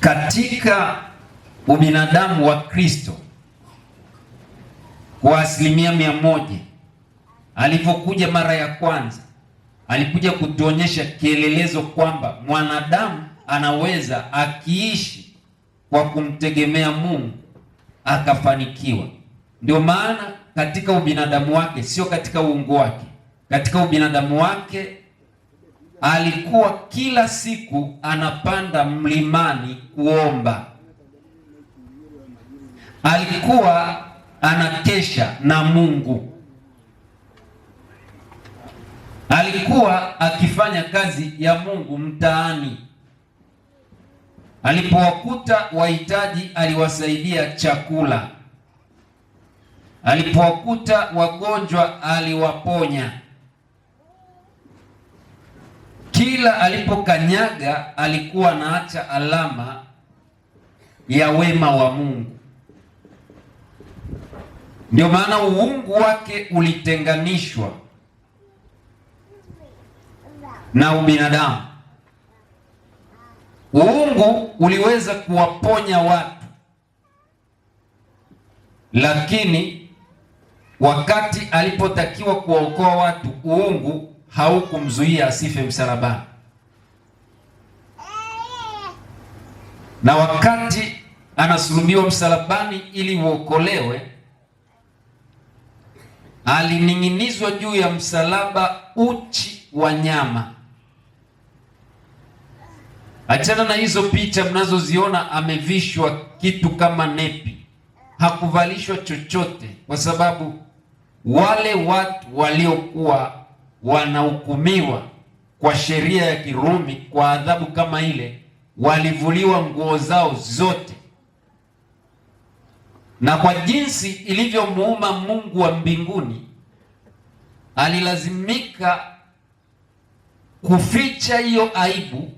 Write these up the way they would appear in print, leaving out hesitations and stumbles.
Katika ubinadamu wa Kristo kwa 100%, alipokuja mara ya kwanza alikuja kutuonyesha kielelezo kwamba mwanadamu anaweza akiishi kwa kumtegemea Mungu akafanikiwa. Ndio maana katika ubinadamu wake, sio katika uungu wake, katika ubinadamu wake alikuwa kila siku anapanda mlimani kuomba. Alikuwa anakesha na Mungu. Alikuwa akifanya kazi ya Mungu mtaani. Alipowakuta wahitaji aliwasaidia chakula. Alipowakuta wagonjwa aliwaponya. Kila alipokanyaga alikuwa anaacha alama ya wema wa Mungu. Ndio maana uungu wake ulitenganishwa na ubinadamu. Uungu uliweza kuwaponya watu, lakini wakati alipotakiwa kuwaokoa watu, uungu haukumzuia asife msalabani. Na wakati anasulubiwa msalabani ili uokolewe, alining'inizwa juu ya msalaba uchi wa nyama. Achana na hizo picha mnazoziona amevishwa kitu kama nepi. Hakuvalishwa chochote, kwa sababu wale watu waliokuwa wanahukumiwa kwa sheria ya Kirumi kwa adhabu kama ile walivuliwa nguo zao zote. Na kwa jinsi ilivyomuuma Mungu wa mbinguni, alilazimika kuficha hiyo aibu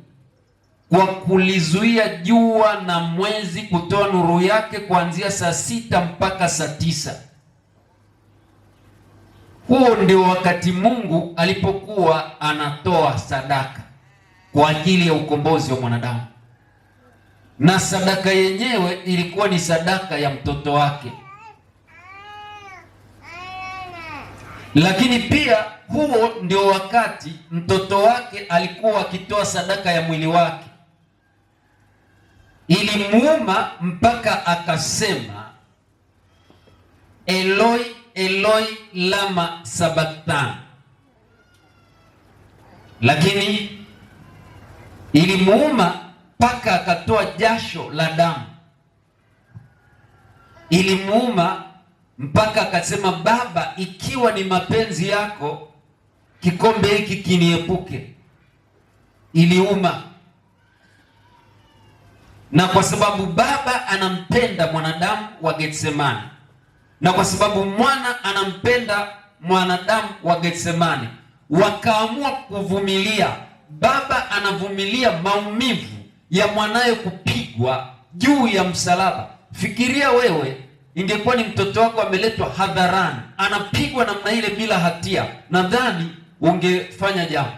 kwa kulizuia jua na mwezi kutoa nuru yake kuanzia saa 6 mpaka saa 9. Huo ndio wakati Mungu alipokuwa anatoa sadaka kwa ajili ya ukombozi wa mwanadamu. Na sadaka yenyewe ilikuwa ni sadaka ya mtoto wake. Lakini pia huo ndio wakati mtoto wake alikuwa akitoa sadaka ya mwili wake. Ilimuuma mpaka akasema, Eloi Eloi lama sabakthani. Lakini ilimuuma mpaka akatoa jasho la damu. Ilimuuma mpaka akasema, Baba, ikiwa ni mapenzi yako, kikombe hiki kiniepuke. Iliuma. Na kwa sababu Baba anampenda mwanadamu wa Getsemani, na kwa sababu mwana anampenda mwanadamu wa Getsemani, wakaamua kuvumilia. Baba anavumilia maumivu ya mwanaye kupigwa juu ya msalaba. Fikiria wewe, ingekuwa ni mtoto wako ameletwa hadharani, anapigwa namna ile bila hatia, nadhani ungefanya jambo.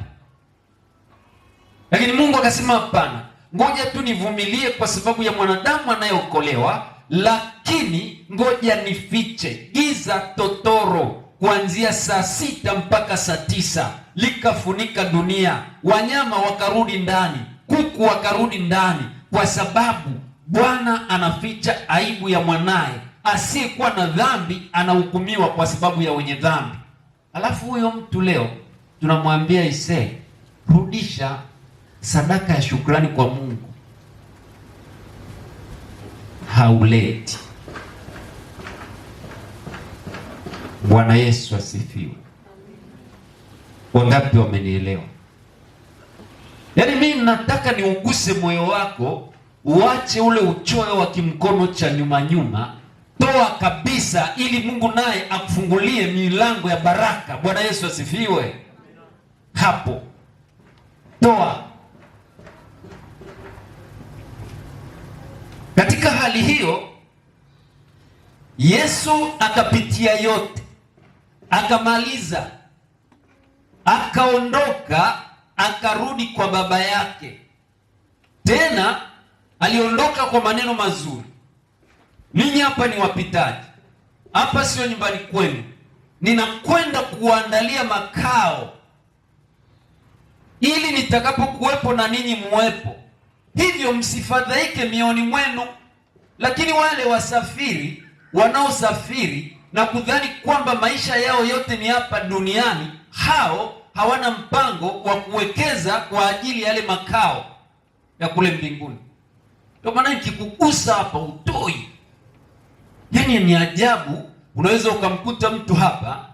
Lakini Mungu akasema, hapana, ngoja tu nivumilie kwa sababu ya mwanadamu anayeokolewa, lakini ngoja nifiche. Giza totoro kuanzia saa 6 mpaka saa 9 likafunika dunia. Wanyama wakarudi ndani, kuku wakarudi ndani, kwa sababu Bwana anaficha aibu ya mwanaye asiyekuwa na dhambi, anahukumiwa kwa sababu ya wenye dhambi. Alafu huyo mtu leo tunamwambia rudisha sadaka ya shukrani kwa Mungu. Hauleti. Bwana Yesu asifiwe. Wangapi wamenielewa? Yaani mimi nataka niuguse moyo wako, uache ule uchoyo wa kimkono cha nyuma nyuma, toa kabisa, ili Mungu naye akufungulie milango ya baraka. Bwana Yesu asifiwe. Hapo toa. Katika hali hiyo Yesu akapitia yote, akamaliza, akaondoka, akarudi kwa Baba yake. Tena aliondoka kwa maneno mazuri. Ninyi hapa ni wapitaji, hapa sio nyumbani kwenu, ninakwenda kuandalia makao ili nitakapokuwepo na ninyi muwepo, hivyo msifadhaike mioyoni mwenu. Lakini wale wasafiri wanaosafiri na kudhani kwamba maisha yao yote ni hapa duniani, hao hawana mpango wa kuwekeza kwa ajili ya yale makao ya kule mbinguni. Ndio maana nikikugusa hapa utoi. Yaani ni ajabu, unaweza ukamkuta mtu hapa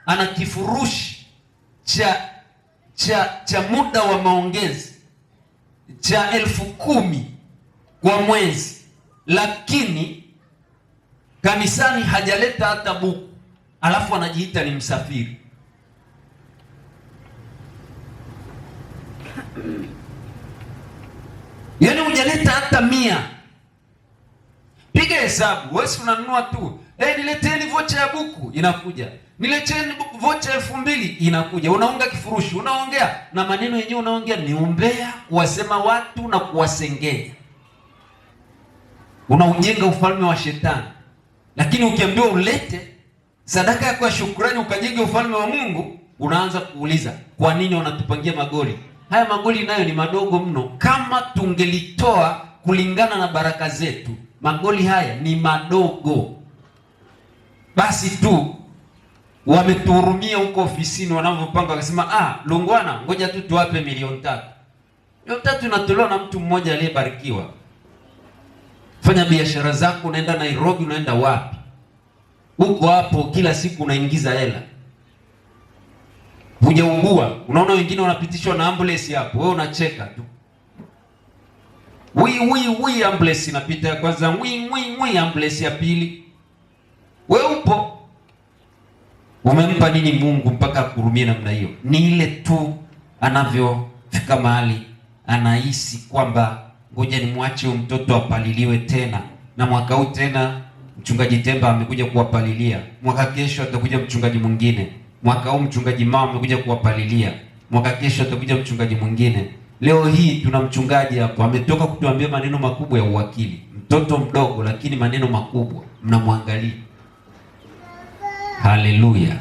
ana kifurushi cha muda wa maongezi cha 10,000 kwa mwezi, lakini kanisani hajaleta hata buku, alafu anajiita ni msafiri. Yaani hujaleta hata 100. Piga hesabu, wewe unanunua tu. Nileteni vocha ya buku, inakuja. Nileteni vocha 2,000, inakuja. Unaunga kifurushi, unaongea na maneno yenyewe unaongea ni umbea, kuwasema watu na kuwasengenya. Unaujenga ufalme wa shetani. Lakini ukiambiwa ulete sadaka yako ya shukrani ukajenge ufalme wa Mungu, unaanza kuuliza, kwa nini wanatupangia magoli? Haya magoli nayo ni madogo mno. Kama tungelitoa kulingana na baraka zetu, magoli haya ni madogo. Basi tu wametuhurumia huko ofisini wanavyopanga, wakasema Lungwana, ngoja tu tuwape 3,000,000. 3,000,000 inatolewa na mtu mmoja aliyebarikiwa. Fanya biashara zako, unaenda Nairobi, unaenda wapi? Huko hapo kila siku unaingiza hela. Hujaugua. Unaona wengine wanapitishwa na ambulance hapo, wewe unacheka tu. Wi ambulance inapita ya kwanza, wi ambulance ya pili. Wewe upo. Umempa nini Mungu mpaka akurumie namna hiyo? Ni ile tu anavyofika mahali anahisi kwamba ngoja nimwache mtoto apaliliwe tena, na mwaka huu tena mchungaji Temba amekuja kuwapalilia, mwaka kesho atakuja mchungaji mwingine, mwaka huu mchungaji Mama amekuja kuwapalilia, mwaka kesho atakuja mchungaji mwingine. Leo hii tuna mchungaji hapo ametoka kutuambia maneno makubwa ya uwakili, mtoto mdogo lakini maneno makubwa, mnamwangalia. Haleluya.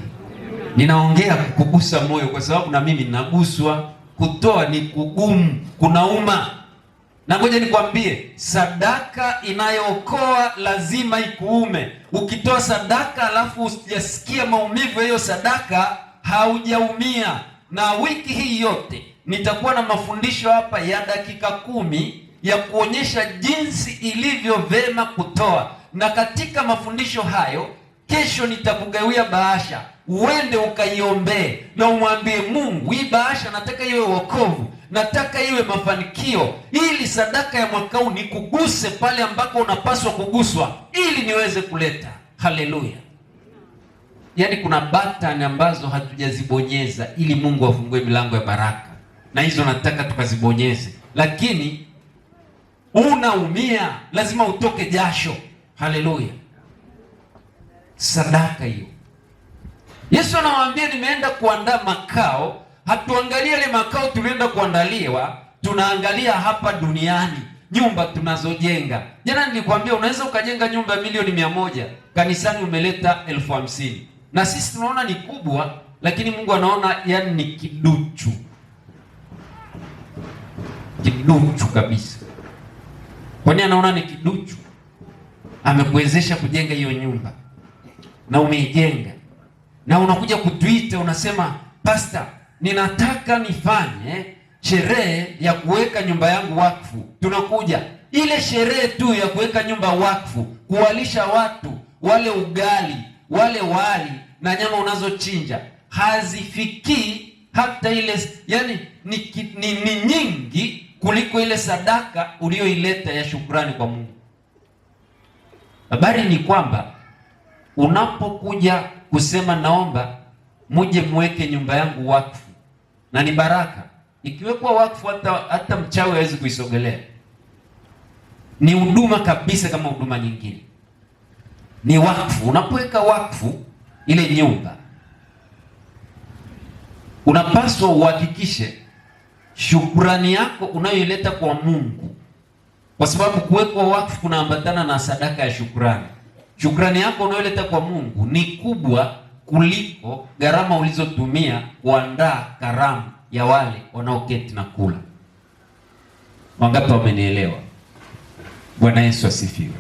Ninaongea kukugusa moyo kwa sababu na mimi ninaguswa. Kutoa ni kugumu, kunauma. Na ngoja nikwambie, sadaka inayookoa lazima ikuume. Ukitoa sadaka alafu usijasikia maumivu ya hiyo sadaka, haujaumia. Na wiki hii yote nitakuwa na mafundisho hapa ya dakika 10 ya kuonyesha jinsi ilivyo vema kutoa. Na katika mafundisho hayo, kesho nitakugawia bahasha, uende ukaiombee na umwambie Mungu, hii bahasha nataka iwe wokovu, nataka iwe mafanikio, ili sadaka ya mwaka huu nikuguse pale ambako unapaswa kuguswa, ili niweze kuleta. Haleluya. Yaani kuna button ambazo hatujazibonyeza ili Mungu afungue milango ya baraka, na hizo nataka tukazibonyeze. Lakini unaumia, lazima utoke jasho. Haleluya. Sadaka hiyo. Yesu anawaambia nimeenda kuandaa makao. Hatuangalia ile makao tulienda kuandaliwa, tunaangalia hapa duniani nyumba tunazojenga. Jana nilikwambia unaweza ukajenga nyumba milioni 100, kanisani umeleta 50,000. Na sisi tunaona ni kubwa, lakini Mungu anaona yani ni kiduchu. Kiduchu kabisa. Kwani anaona ni kiduchu? Amekuwezesha kujenga hiyo nyumba na umeijenga, na unakuja kutuita unasema, Pastor, ninataka nifanye sherehe ya kuweka nyumba yangu wakfu. Tunakuja. Ile sherehe tu ya kuweka nyumba wakfu, kuwalisha watu wale ugali, wale wali na nyama unazochinja, hazifikii hata ile, yani ni nyingi kuliko ile sadaka uliyoileta ya shukrani kwa Mungu. Habari ni kwamba unapokuja kusema naomba muje muweke nyumba yangu wakfu, na ni baraka. Ikiwekwa wakfu hata mchawi hawezi kuisogelea. Ni huduma kabisa kama huduma nyingine. Ni wakfu. Unapoweka wakfu ile nyumba, unapaswa uhakikishe shukrani yako unayoileta kwa Mungu kwa sababu kuwekwa wakfu kunaambatana na sadaka ya shukrani. Shukrani yako unayoleta kwa Mungu ni kubwa kuliko gharama ulizotumia kuandaa karamu ya wale wanaoketi na kula. Wangapi wamenielewa? Bwana Yesu asifiwe.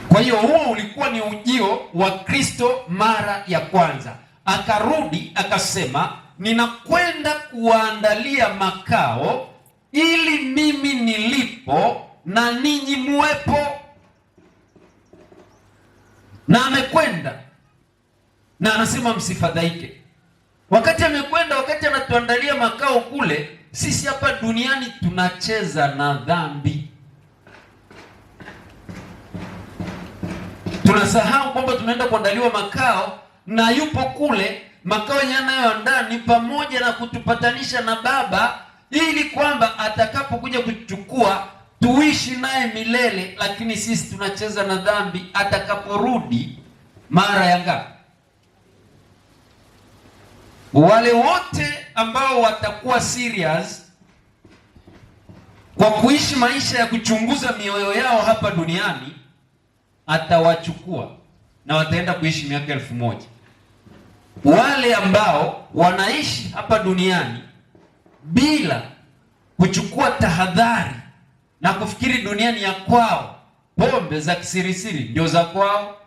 Kwa hiyo huo ulikuwa ni ujio wa Kristo mara ya kwanza. Akarudi akasema, ninakwenda kuwaandalia makao ili mimi nilipo na ninyi muwepo. Na amekwenda na anasema msifadhaike. Wakati amekwenda, wakati anatuandalia makao kule, sisi hapa duniani tunacheza na dhambi. Tunasahau kwamba tunaenda kuandaliwa makao na yupo kule. Makao yenyewe anayoandaa ni pamoja na kutupatanisha na Baba, ili kwamba atakapokuja kuchukua tuishi naye milele. Lakini sisi tunacheza na dhambi atakaporudi mara ya ngapi? Wale wote ambao watakuwa serious kwa kuishi maisha ya kuchunguza mioyo yao hapa duniani, atawachukua na wataenda kuishi miaka 1000. Wale ambao wanaishi hapa duniani bila kuchukua tahadhari na kufikiri duniani ya kwao, pombe za kisirisiri ndio za kwao,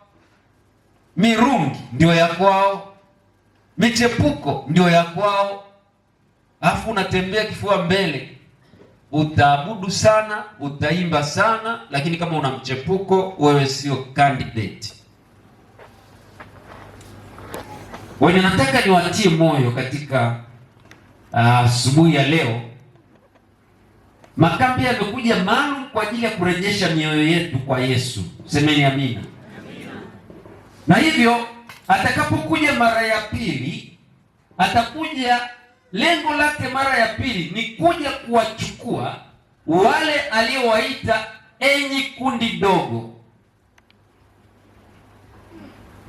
mirungi ndio ya kwao, michepuko ndio ya kwao, afu unatembea kifua mbele, utaabudu sana, utaimba sana, lakini kama una mchepuko wewe sio candidate. Wewe, nataka niwatie moyo katika asubuhi ya leo. Makambi yamekuja maalum kwa ajili ya kurejesha mioyo yetu kwa Yesu. Semeni amina. Na hivyo atakapokuja mara ya pili, atakuja, lengo lake mara ya pili ni kuja kuwachukua wale aliowaita enyi kundi dogo.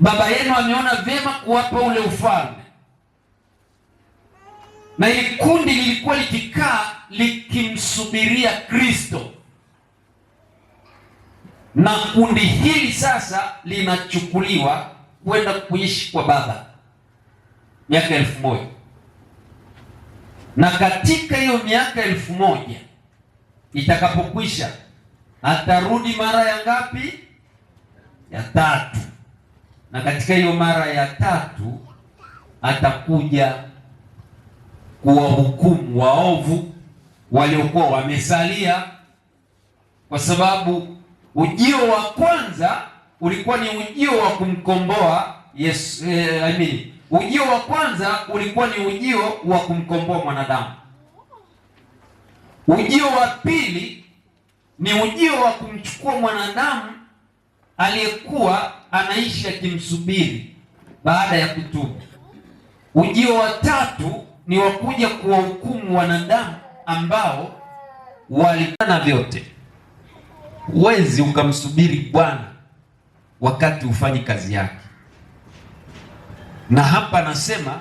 Baba yenu ameona vyema kuwapa ule ufalme. Na ili kundi lilikuwa likikaa likimsubiria Kristo. Na kundi hili sasa linachukuliwa kwenda kuishi kwa Baba miaka 1000. Na katika hiyo miaka 1000 itakapokwisha, atarudi mara ya ngapi? Ya 3. Na katika hiyo mara ya 3 atakuja kuwahukumu waovu waliokuwa wamesalia, kwa sababu ujio wa kwanza ulikuwa ni ujio wa kumkomboa Yesu. Ujio wa kwanza ulikuwa ni ujio wa kumkomboa mwanadamu. Ujio wa pili ni ujio wa kumchukua mwanadamu aliyekuwa anaishi akimsubiri baada ya kutubu. Ujio wa 3 ni wa kuja kuwahukumu wanadamu ambao walifanya vyote. Huwezi ukamsubiri Bwana wakati ufanyi kazi yake. Na hapa anasema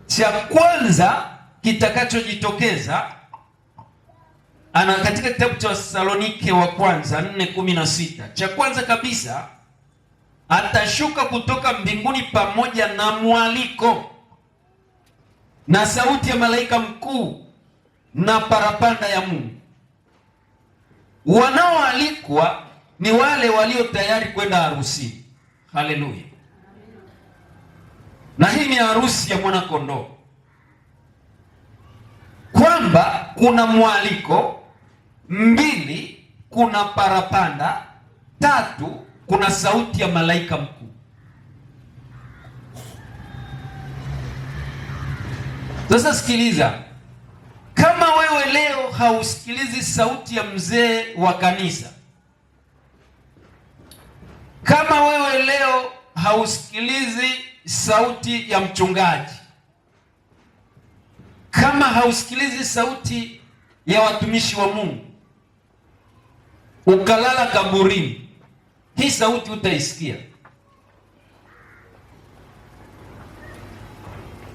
cha kwanza kitakachojitokeza, ana katika kitabu cha Wasalonike wa kwanza 4:16, cha kwanza kabisa atashuka kutoka mbinguni pamoja na mwaliko na sauti ya malaika mkuu na parapanda ya Mungu. Wanaoalikwa ni wale walio tayari kwenda harusini. Haleluya! Na hii ni harusi ya mwana kondoo, kwamba kuna mwaliko, 2 kuna parapanda, 3 kuna sauti ya malaika mkuu. Sasa sikiliza, kama wewe leo hausikilizi sauti ya mzee wa kanisa, kama wewe leo hausikilizi sauti ya mchungaji, kama hausikilizi sauti ya watumishi wa Mungu, ukalala kaburini, hii sauti utaisikia.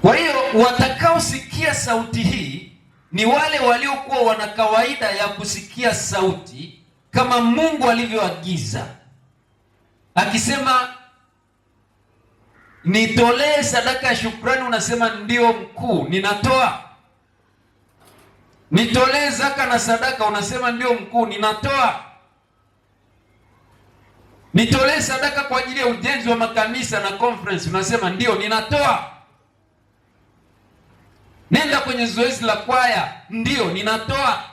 Kwa hiyo watakaosikia sauti hii ni wale waliokuwa wana kawaida ya kusikia sauti kama Mungu alivyoagiza, akisema nitolee sadaka ya shukrani, unasema ndio mkuu, ninatoa. Nitolee zaka na sadaka, unasema ndio mkuu, ninatoa. Nitolee sadaka kwa ajili ya ujenzi wa makanisa na conference, unasema ndio, ninatoa. Nenda kwenye zoezi la kwaya, ndio, ninatoa.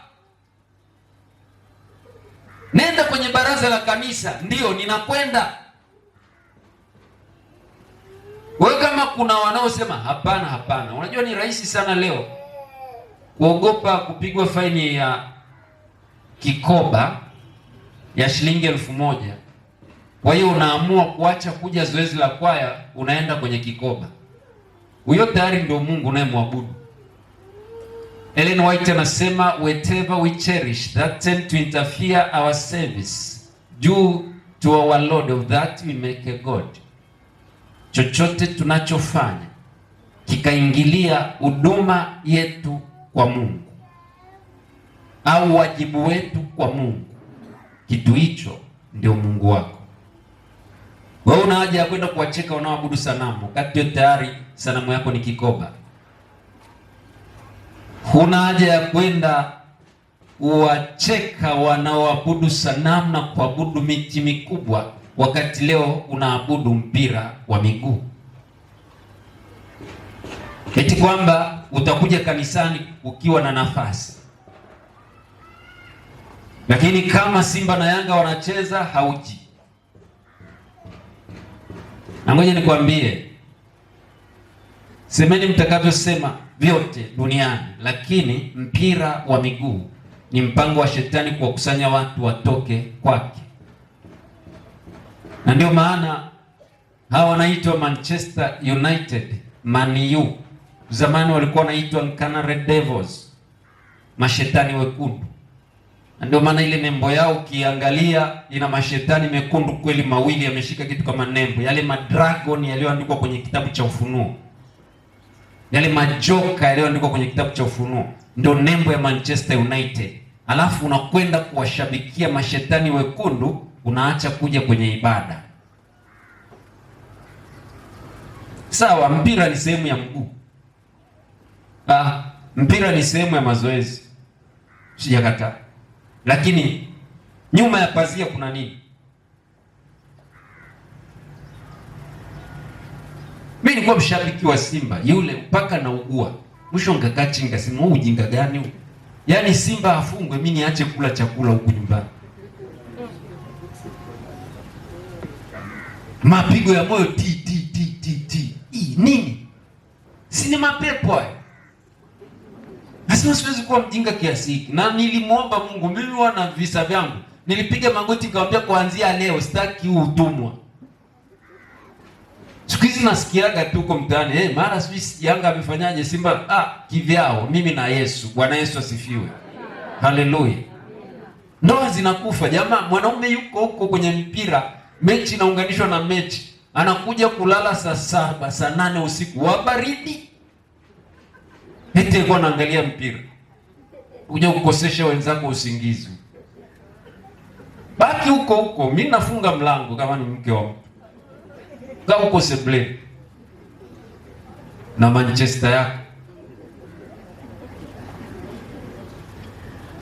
Nenda kwenye baraza la kanisa, ndio, ninakwenda. Wewe kama kuna wanaosema hapana, hapana, unajua ni rahisi sana leo kuogopa kupigwa faini ya kikoba ya shilingi 1000. Kwa hiyo unaamua kuacha kuja zoezi la kwaya, unaenda kwenye kikoba. Huyo tayari ndio Mungu unayemwabudu. Ellen White anasema whatever we cherish that tend to interfere our service due to our Lord, of that we make a God. Chochote tunachofanya kikaingilia huduma yetu kwa Mungu au wajibu wetu kwa Mungu, kitu hicho ndio Mungu wako. Wewe una haja ya kwenda kuwacheka wanaoabudu sanamu wakati tayari sanamu yako ni kikoba. Huna haja ya kwenda kuwacheka wanaoabudu sanamu na kuabudu miti mikubwa wakati leo unaabudu mpira wa miguu. Eti kwamba utakuja kanisani ukiwa na nafasi, lakini kama Simba na Yanga wanacheza hauji. Na ngoja nikwambie, semeni mtakavyosema vyote duniani, lakini mpira wa miguu ni mpango wa shetani kuwakusanya watu watoke kwake. Na ndio maana hawa wanaitwa Manchester United, Man U. Zamani walikuwa wanaitwa Canary Devils, mashetani wekundu. Na ndio maana ile nembo yao ukiangalia ina mashetani mekundu kweli mawili yameshika kitu kama nembo. Yale madragon yaliyoandikwa kwenye kitabu cha Ufunuo, yale majoka yaliyoandikwa kwenye kitabu cha Ufunuo ndio nembo ya Manchester United. Alafu unakwenda kuwashabikia mashetani wekundu, unaacha kuja kwenye ibada. Sawa, mpira ni sehemu ya mguu. Mpira ni sehemu ya mazoezi, sijakataa. Lakini nyuma ya pazia kuna nini? Mimi nilikuwa mshabiki wa Simba yule mpaka naugua. Mwisho nikakaa chini nikasema huu ujinga gani huu? Yaani Simba afungwe mimi niache kula chakula huku nyumbani. Mapigo ya moyo ti. Nini? Si ni mapepo haya. Nasema siwezi kuwa mjinga kiasi hiki. Na nilimuomba Mungu, mimi wana visa vyangu. Nilipiga magoti nikamwambia kuanzia leo sitaki utumwa. Siku hizi nasikiaga tu kwa mtaani, mara sisi Yanga amefanyaje Simba, kivyao, mimi na Yesu. Bwana Yesu asifiwe. Haleluya. Ndoa zinakufa jamaa, mwanaume yuko huko kwenye mpira, mechi inaunganishwa na mechi. Anakuja kulala saa 7, saa 8 usiku wa baridi. Eti kwa naangalia mpira. Kuja kukosesha wenzako usingizi. Baki huko, mimi nafunga mlango kama ni mke wangu. Kaa huko seble na Manchester yako.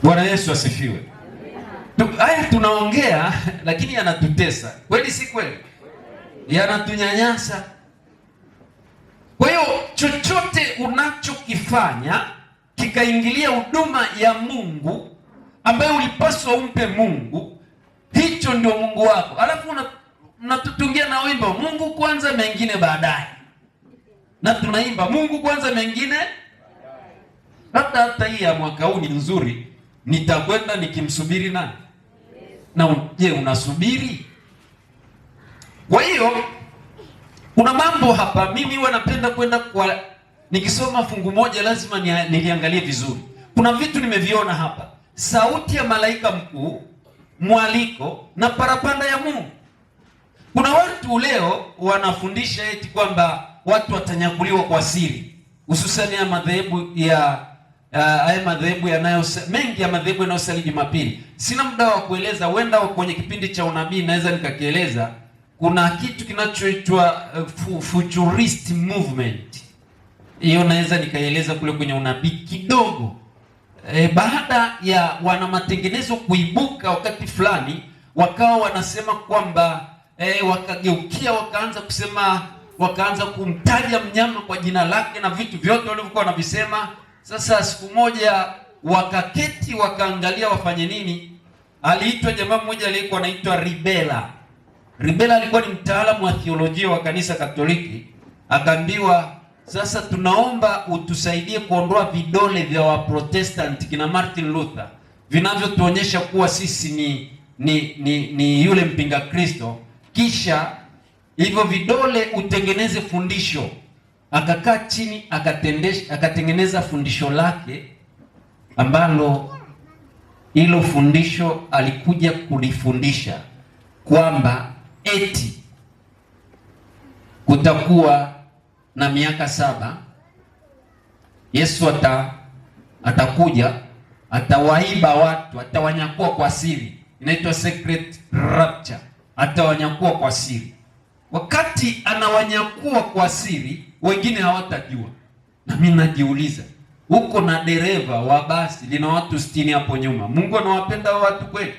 Bwana Yesu asifiwe. Haya tunaongea lakini yanatutesa. Kweli si kweli? Yanatunyanyasa. Kwa hiyo chochote unachokifanya kikaingilia huduma ya Mungu ambayo ulipaswa umpe Mungu, hicho ndio Mungu wako. Alafu unatutungia na wimbo Mungu kwanza mengine baadaye. Na tunaimba Mungu kwanza mengine. Hata hii ya mwaka huu ni nzuri. Nitakwenda nikimsubiri nani? Na je, unasubiri? Kwa hiyo kuna mambo hapa mimi huwa napenda kwenda kwa nikisoma fungu moja lazima niliangalie vizuri. Kuna vitu nimeviona hapa. Sauti ya malaika mkuu, mwaliko na parapanda ya Mungu. Kuna watu leo wanafundisha eti kwamba watu watanyakuliwa kwa siri, hususan ya madhehebu ya haya madhehebu mengi ya madhehebu yanayosali Jumapili. Sina muda wa kueleza, huenda kwenye kipindi cha unabii naweza nikakieleza. Kuna kitu kinachoitwa futurist movement. Hiyo naweza nikaeleza kule kwenye unabii kidogo. Baada ya wana matengenezo kuibuka wakati fulani, wakawa wanasema kwamba wakageukia wakaanza kumtaja mnyama kwa jina lake na vitu vyote walivyokuwa wanavisema. Sasa siku moja wakaketi wakaangalia wafanye nini. Aliitwa jamaa mmoja aliyekuwa anaitwa Ribela. Ribela alikuwa ni mtaalamu wa theolojia wa kanisa Katoliki. Akaambiwa, sasa tunaomba utusaidie kuondoa vidole vya Waprotestanti kina Martin Luther vinavyotuonyesha kuwa sisi ni yule mpinga Kristo, kisha hivyo vidole utengeneze fundisho. Akakaa chini akatengeneza fundisho lake, ambalo hilo fundisho alikuja kulifundisha kwamba eti kutakuwa na miaka 7 Yesu atakuja, atawaiba watu, atawanyakua kwa siri. Inaitwa secret rapture. Atawanyakua kwa siri. Wakati anawanyakua kwa siri, wengine hawatajua. Na mimi najiuliza, huko na dereva wa basi lina watu 60 hapo nyuma. Mungu anawapenda watu kweli?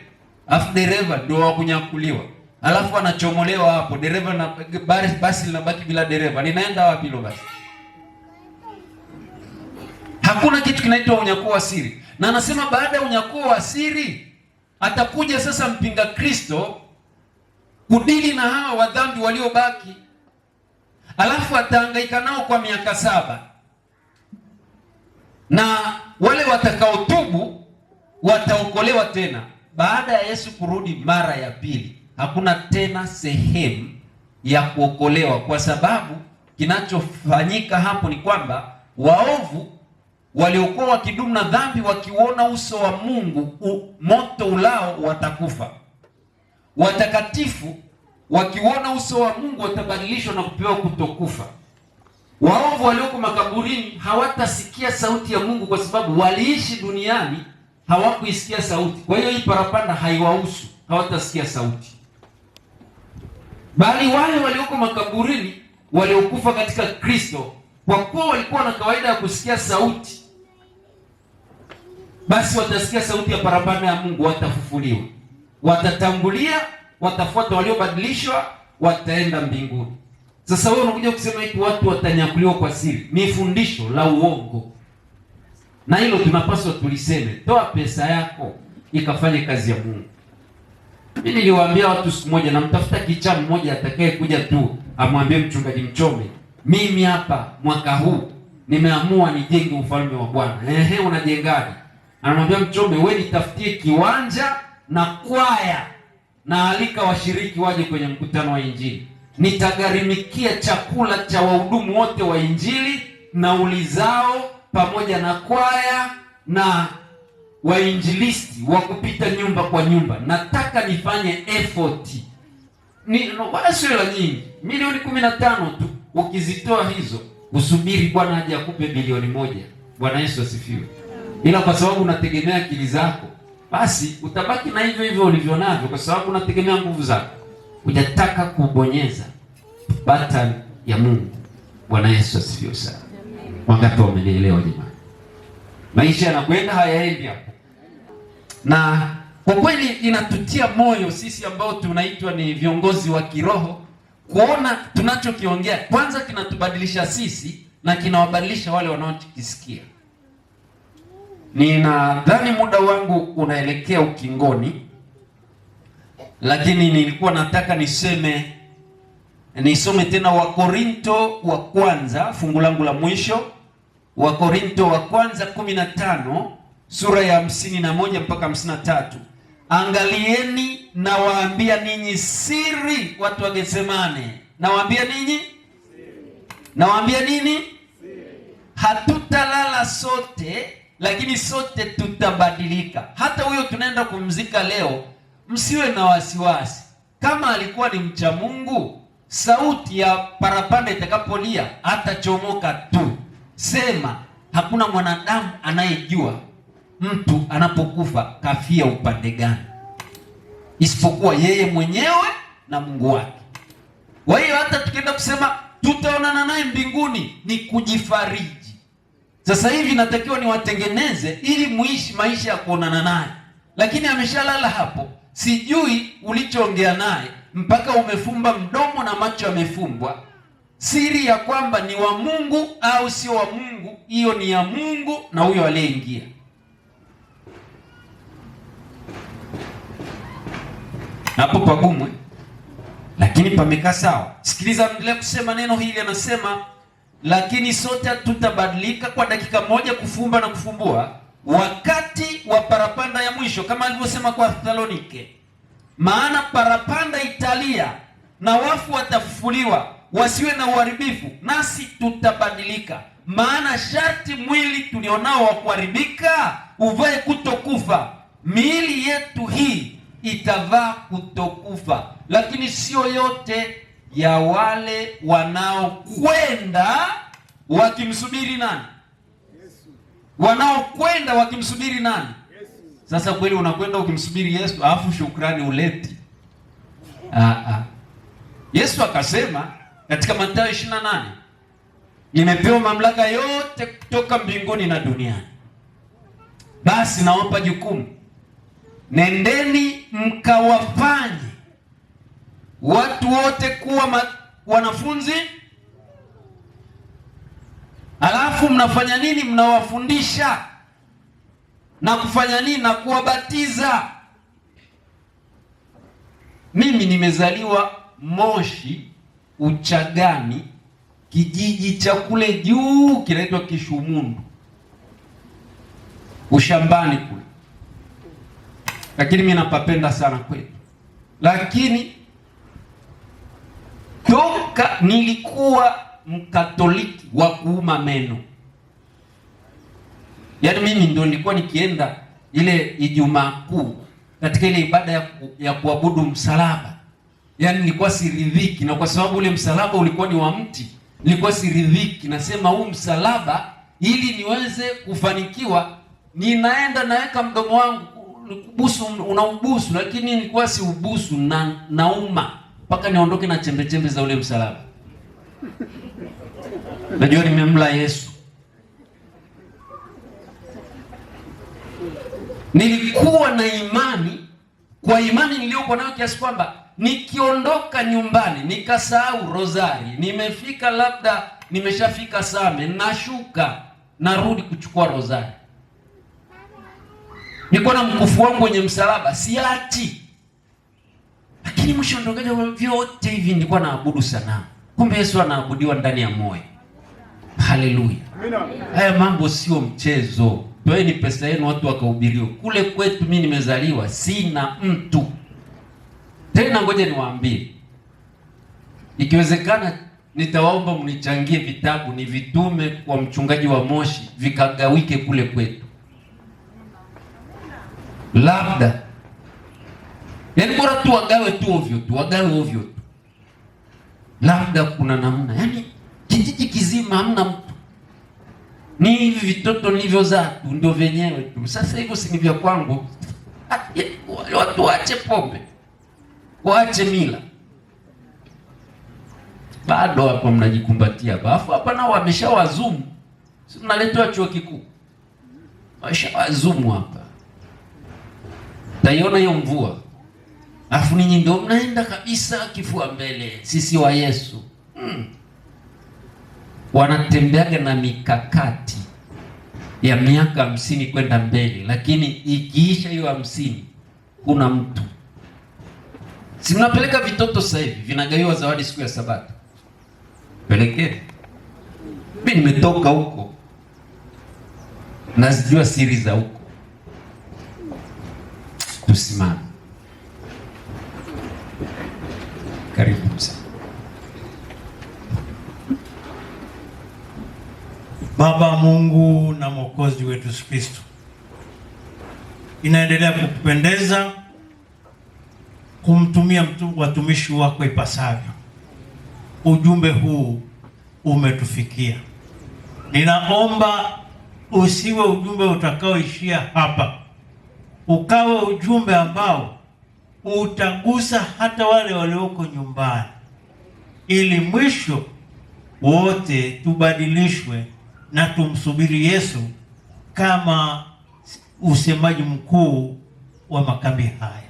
Alafu dereva ndio wa kunyakuliwa. Alafu anachomolewa hapo, dereva na basi linabaki bila dereva. Linaenda wapi hilo basi? Hakuna kitu kinaitwa unyakuo wa siri. Na anasema baada ya unyakuo wa siri atakuja sasa mpinga Kristo kudili na hawa wadhambi waliobaki. Alafu atahangaika nao kwa miaka 7. Na wale watakaotubu wataokolewa tena. Baada ya Yesu kurudi mara ya pili, hakuna tena sehemu ya kuokolewa, kwa sababu kinachofanyika hapo ni kwamba waovu waliokuwa wakidumu na dhambi wakiuona uso wa Mungu moto ulao watakufa. Watakatifu wakiuona uso wa Mungu watabadilishwa na kupewa kutokufa. Waovu walioko makaburini hawatasikia sauti ya Mungu, kwa sababu waliishi duniani hawakuisikia sauti. Kwa hiyo hii parapanda haiwahusu, hawatasikia sauti. Bali wale walioko makaburini waliokufa katika Kristo, kwa kuwa walikuwa na kawaida ya kusikia sauti, basi watasikia sauti ya parapanda ya Mungu, watafufuliwa. Watatangulia, watafuata waliobadilishwa, wataenda mbinguni. Sasa wewe unakuja kusema eti watu watanyakuliwa kwa siri. Ni fundisho la uongo. Na hilo tunapaswa tuliseme. Toa pesa yako ikafanye kazi ya Mungu. Mimi niliwaambia watu siku moja, na mtafuta kichaa mmoja atakaye kuja tu amwambie mchungaji Mchome, mimi hapa mwaka huu nimeamua nijenge ufalme wa Bwana. Unajengaje? Anamwambia Mchome, wewe nitafutie kiwanja na kwaya na alika washiriki waje kwenye mkutano wa Injili. Nitagharimikia chakula cha wahudumu wote wa Injili, nauli zao, pamoja na kwaya na wainjilisti wa kupita nyumba kwa nyumba. Nataka nifanye effort. Wala sio la nyingi, milioni 15 tu. Ukizitoa hizo, usubiri Bwana aje akupe bilioni 1. Bwana Yesu asifiwe. Ila kwa sababu unategemea akili zako, basi utabaki na hivyo hivyo ulivyo navyo, kwa sababu unategemea nguvu zako. Hujataka kubonyeza button ya Mungu. Bwana Yesu asifiwe sana. Wangapi wamenielewa jamani? Maisha yanakwenda hayaendi hapo. Na kwa kweli inatutia moyo sisi ambao tunaitwa ni viongozi wa kiroho kuona tunachokiongea kwanza kinatubadilisha sisi na kinawabadilisha wale wanaokisikia. Ninadhani muda wangu unaelekea ukingoni, lakini nilikuwa nataka nisome tena Wakorinto wa kwanza, fungu langu la mwisho, Wakorinto wa kwanza 15 sura ya 51 mpaka 53. Angalieni, nawaambia ninyi siri. Watu wagesemane, nawaambia ninyi nawaambia nini? Hatutalala sote, lakini sote tutabadilika. Hata huyo tunaenda kumzika leo, msiwe na wasiwasi. Kama alikuwa ni mcha Mungu, sauti ya parapanda itakapolia atachomoka tu. Sema, hakuna mwanadamu anayejua mtu anapokufa kafia upande gani, isipokuwa yeye mwenyewe na Mungu wake. Kwa hiyo hata tukienda kusema tutaonana naye mbinguni ni kujifariji. Sasa hivi natakiwa niwatengeneze ili muishi maisha ya kuonana naye, lakini ameshalala hapo. Sijui ulichoongea naye mpaka umefumba mdomo na macho yamefumbwa. Siri ya kwamba ni wa Mungu au sio wa Mungu, hiyo ni ya Mungu na huyo aliyeingia. Hapo pagumwe, lakini pamekaa sawa. Sikiliza, endelea kusema neno hili. Anasema lakini sote tutabadilika kwa dakika moja, kufumba na kufumbua, wakati wa parapanda ya mwisho, kama alivyosema kwa Thesalonike. Maana parapanda italia na wafu watafufuliwa, wasiwe na uharibifu, nasi tutabadilika. Maana sharti mwili tulionao wa kuharibika uvae kutokufa, miili yetu hii itavaa kutokufa. Lakini sio yote ya wale wanaokwenda wakimsubiri nani? Yesu. Wanaokwenda wakimsubiri nani? Yesu. Sasa kweli unakwenda ukimsubiri Yesu alafu shukrani uleti? Yesu akasema katika Mathayo 28, nimepewa mamlaka yote kutoka mbinguni na duniani. Basi nawapa jukumu, nendeni mkawafanye watu wote kuwa wanafunzi. Alafu mnafanya nini? Mnawafundisha na kufanya nini? Na kuwabatiza. Mimi nimezaliwa Moshi Uchagani, kijiji cha kule juu kinaitwa Kishumundu, ushambani kule, lakini mimi napapenda sana kwetu. Lakini toka nilikuwa Mkatoliki wa kuuma meno, yaani mimi ndio nilikuwa nikienda ile Ijumaa Kuu katika ile ibada ya kuabudu msalaba, yaani nilikuwa siridhiki, na kwa sababu ule msalaba ulikuwa ni wa mti, nilikuwa siridhiki. Nasema huu msalaba, ili niweze kufanikiwa, ninaenda naweka mdomo wangu kubusu, unaubusu, lakini nilikuwa si ubusu, na nauma mpaka niondoke na chembe chembe za ule msalaba. Najua nimemla Yesu. Nilikuwa na imani, kwa imani niliyokuwa nayo kiasi kwamba nikiondoka nyumbani nikasahau rozari, nimefika labda nimeshafika Same, nashuka narudi kuchukua rozari. Nilikuwa na mkufu wangu wenye msalaba, siachi. Lakini mwisho ndogaje vyote hivi nilikuwa naabudu sana. Kumbe Yesu anaabudiwa ndani ya moyo. Haleluya. Haya mambo sio mchezo. Toeni pesa yenu watu wakahubiriwa. Kule kwetu mimi nimezaliwa sina mtu. Tena ngoja niwaambie, ikiwezekana nitawaomba mnichangie vitabu nivitume kwa mchungaji wa Moshi vikagawike kule kwetu. Labda yaani bora tu wagawe tu ovyo tu, wagawe ovyo tu. Labda kuna namna, yaani kijiji kizima hamna mtu. Ni hivi vitoto nilivyozaa tu ndio venyewe tu. Sasa hivyo si ni vya kwangu. Watu waache pombe, waache mila. Bado hapo mnajikumbatia bafu. Hapa nao wameshawazumu. Si mnaletwa chuo kikuu, wameshawazumu hapa. Taiona hiyo mvua, alafu ninyi ndio mnaenda kabisa kifua mbele. Sisi wa Yesu wanatembeaga na mikakati ya miaka 50 kwenda mbele, lakini ikiisha hiyo 50 kuna mtu. Si mnapeleka vitoto sasa hivi vinagawiwa zawadi siku ya Sabato? Pelekeni. Mimi nimetoka huko, nazijua siri za huko. Tusimame. Karibu mzee. Baba Mungu na Mwokozi wetu Yesu Kristo, inaendelea kukupendeza kumtumia watumishi wako ipasavyo. Ujumbe huu umetufikia. Ninaomba usiwe ujumbe utakaoishia hapa, ukawe ujumbe ambao utagusa hata wale walioko nyumbani, ili mwisho wote tubadilishwe na tumsubiri Yesu kama usemaji mkuu wa makambi haya.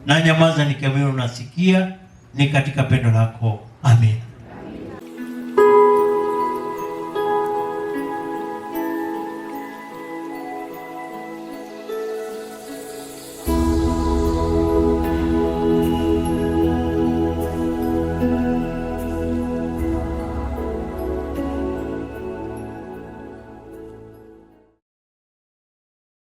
Na nyamaza nikiamini unasikia, ni katika pendo lako. Amen.